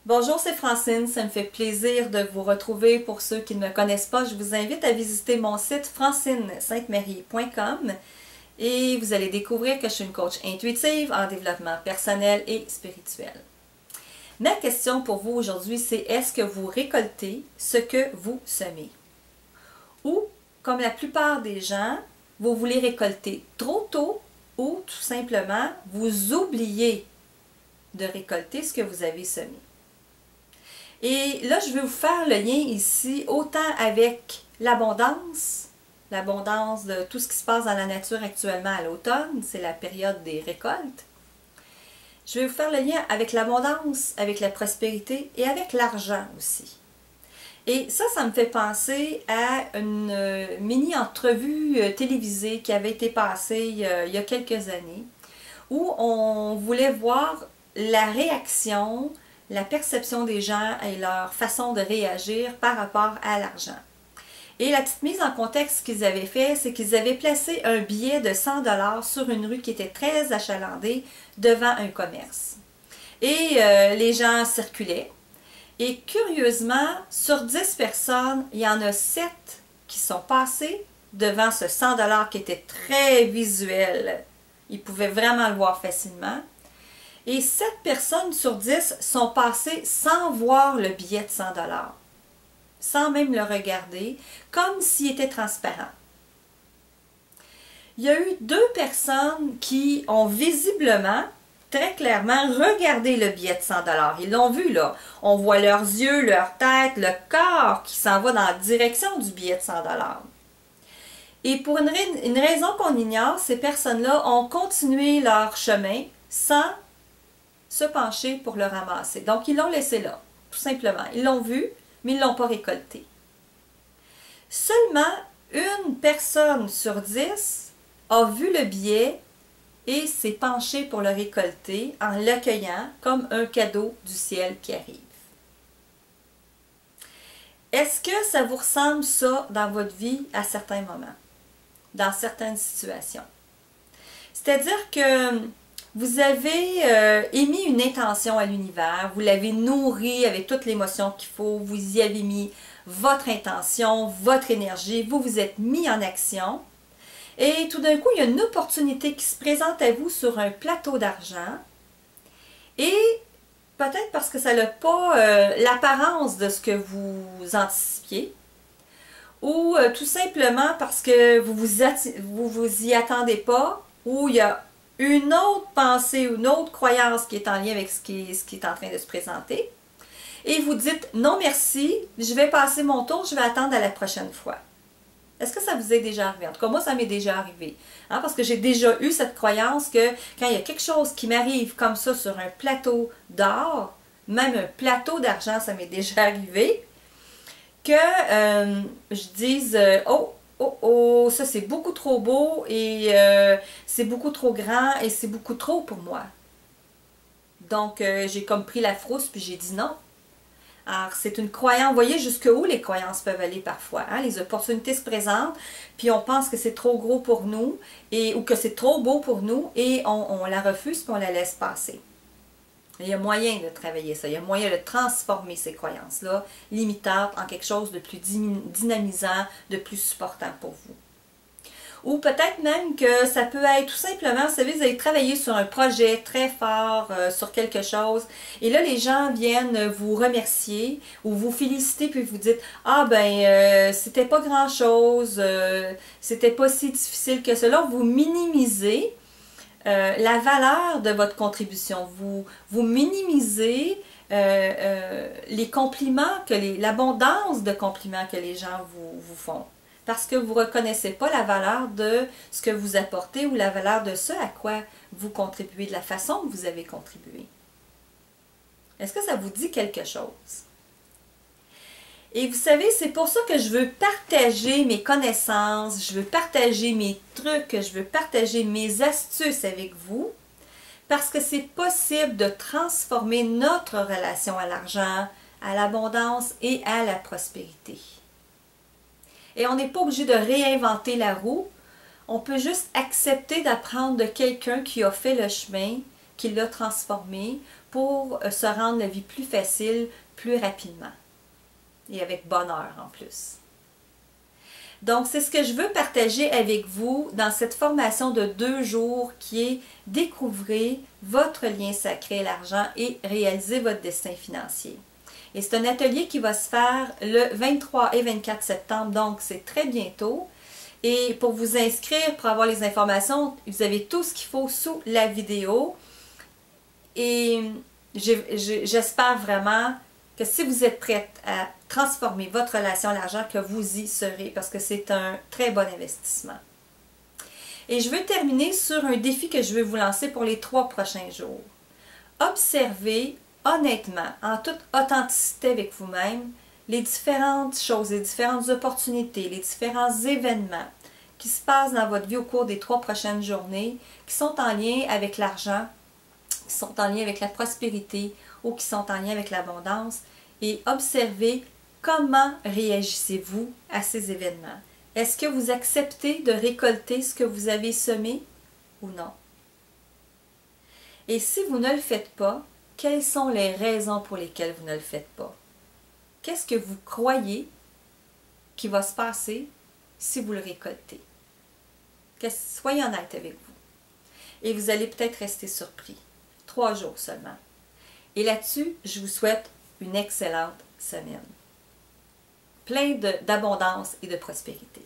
Bonjour, c'est Francine. Ça me fait plaisir de vous retrouver. Pour ceux qui ne me connaissent pas, je vous invite à visiter mon site francinesaintemarie.com et vous allez découvrir que je suis une coach intuitive en développement personnel et spirituel. Ma question pour vous aujourd'hui, c'est est-ce que vous récoltez ce que vous semez? Ou, comme la plupart des gens, vous voulez récolter trop tôt ou tout simplement vous oubliez de récolter ce que vous avez semé. Et là, je vais vous faire le lien ici autant avec l'abondance de tout ce qui se passe dans la nature actuellement à l'automne, c'est la période des récoltes. Je vais vous faire le lien avec l'abondance, avec la prospérité et avec l'argent aussi. Et ça me fait penser à une mini-entrevue télévisée qui avait été passée il y a quelques années, où on voulait voir la réaction, la perception des gens et leur façon de réagir par rapport à l'argent. Et la petite mise en contexte qu'ils avaient fait, c'est qu'ils avaient placé un billet de 100 $ sur une rue qui était très achalandée devant un commerce. Et les gens circulaient. Et curieusement, sur 10 personnes, il y en a 7 qui sont passées devant ce 100 $ qui était très visuel. Ils pouvaient vraiment le voir facilement. Et 7 personnes sur 10 sont passées sans voir le billet de 100 $, sans même le regarder, comme s'il était transparent. Il y a eu 2 personnes qui ont visiblement, très clairement, regardé le billet de 100 $. Ils l'ont vu là. On voit leurs yeux, leur tête, le corps qui s'en va dans la direction du billet de 100 $. Et pour une raison qu'on ignore, ces personnes-là ont continué leur chemin sans se pencher pour le ramasser. Donc, ils l'ont laissé là, tout simplement. Ils l'ont vu, mais ils ne l'ont pas récolté. Seulement une personne sur 10 a vu le billet et s'est penchée pour le récolter en l'accueillant comme un cadeau du ciel qui arrive. Est-ce que ça vous ressemble ça dans votre vie à certains moments, dans certaines situations? C'est-à-dire que vous avez émis une intention à l'univers, vous l'avez nourri avec toute l'émotion qu'il faut, vous y avez mis votre intention, votre énergie, vous vous êtes mis en action. Et tout d'un coup, il y a une opportunité qui se présente à vous sur un plateau d'argent. Et peut-être parce que ça n'a pas l'apparence de ce que vous anticipiez, ou tout simplement parce que vous y attendez pas, ou il y a une autre pensée ou une autre croyance qui est en lien avec ce qui est en train de se présenter. Et vous dites non merci, je vais passer mon tour, je vais attendre à la prochaine fois. Est-ce que ça vous est déjà arrivé? En tout cas, moi, ça m'est déjà arrivé. Hein, parce que j'ai déjà eu cette croyance que quand il y a quelque chose qui m'arrive comme ça sur un plateau d'or, même un plateau d'argent, ça m'est déjà arrivé, que je dise oh, oh, oh, ça c'est beaucoup trop beau et c'est beaucoup trop grand et c'est beaucoup trop pour moi. Donc, j'ai comme pris la frousse puis j'ai dit non. Alors, c'est une croyance. Vous voyez jusqu'où les croyances peuvent aller parfois. Hein? Les opportunités se présentent, puis on pense que c'est trop gros pour nous ou que c'est trop beau pour nous et on la refuse puis on la laisse passer. Il y a moyen de travailler ça, il y a moyen de transformer ces croyances-là limitantes en quelque chose de plus dynamisant, de plus supportant pour vous. Ou peut-être même que ça peut être tout simplement, vous savez, vous allez travailler sur un projet très fort, sur quelque chose, et là les gens viennent vous remercier ou vous féliciter, puis vous dites « Ah ben, c'était pas grand-chose, c'était pas si difficile que cela », vous minimisez la valeur de votre contribution, vous minimisez les compliments, l'abondance de compliments que les gens vous font. Parce que vous ne reconnaissez pas la valeur de ce que vous apportez ou la valeur de ce à quoi vous contribuez, de la façon que vous avez contribué. Est-ce que ça vous dit quelque chose? Et vous savez, c'est pour ça que je veux partager mes connaissances, je veux partager mes trucs, je veux partager mes astuces avec vous, parce que c'est possible de transformer notre relation à l'argent, à l'abondance et à la prospérité. Et on n'est pas obligé de réinventer la roue. On peut juste accepter d'apprendre de quelqu'un qui a fait le chemin, qui l'a transformé pour se rendre la vie plus facile, plus rapidement et avec bonheur en plus. Donc, c'est ce que je veux partager avec vous dans cette formation de 2 jours qui est découvrir votre lien sacré à l'argent et réaliser votre destin financier. Et c'est un atelier qui va se faire le 23 et 24 septembre, donc c'est très bientôt. Et pour vous inscrire, pour avoir les informations, vous avez tout ce qu'il faut sous la vidéo. Et j'espère vraiment que si vous êtes prête à transformer votre relation à l'argent, que vous y serez parce que c'est un très bon investissement. Et je veux terminer sur un défi que je vais vous lancer pour les 3 prochains jours. Observez honnêtement, en toute authenticité avec vous-même, les différentes choses, les différentes opportunités, les différents événements qui se passent dans votre vie au cours des 3 prochaines journées, qui sont en lien avec l'argent, qui sont en lien avec la prospérité ou qui sont en lien avec l'abondance, et observez comment réagissez-vous à ces événements. Est-ce que vous acceptez de récolter ce que vous avez semé ou non? Et si vous ne le faites pas, quelles sont les raisons pour lesquelles vous ne le faites pas? Qu'est-ce que vous croyez qui va se passer si vous le récoltez? Soyez honnête avec vous. Et vous allez peut-être rester surpris. 3 jours seulement. Et là-dessus, je vous souhaite une excellente semaine. Plein d'abondance et de prospérité.